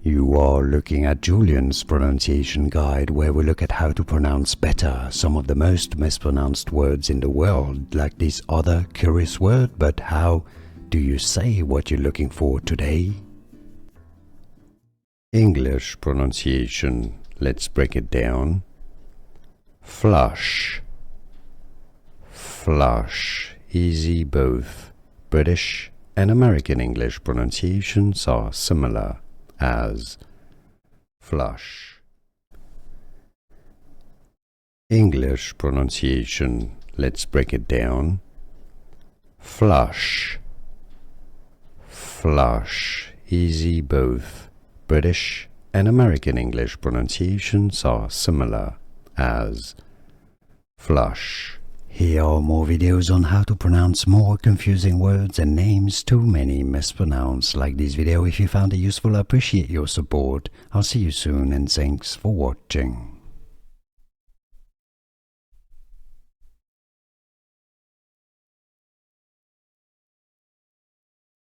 You are looking at Julian's pronunciation guide, where we look at how to pronounce better some of the most mispronounced words in the world, like this other curious word. But how do you say what you're looking for today? English pronunciation. Let's break it down. Flush. Flush. Easy. Both British and American English pronunciations are similar as flush. English pronunciation. Let's break it down. Flush. Flush. Easy. Both British and American English pronunciations are similar as flush. Here are more videos on how to pronounce more confusing words and names too many mispronounced. Like this video if you found it useful. I appreciate your support. I'll see you soon and thanks for watching.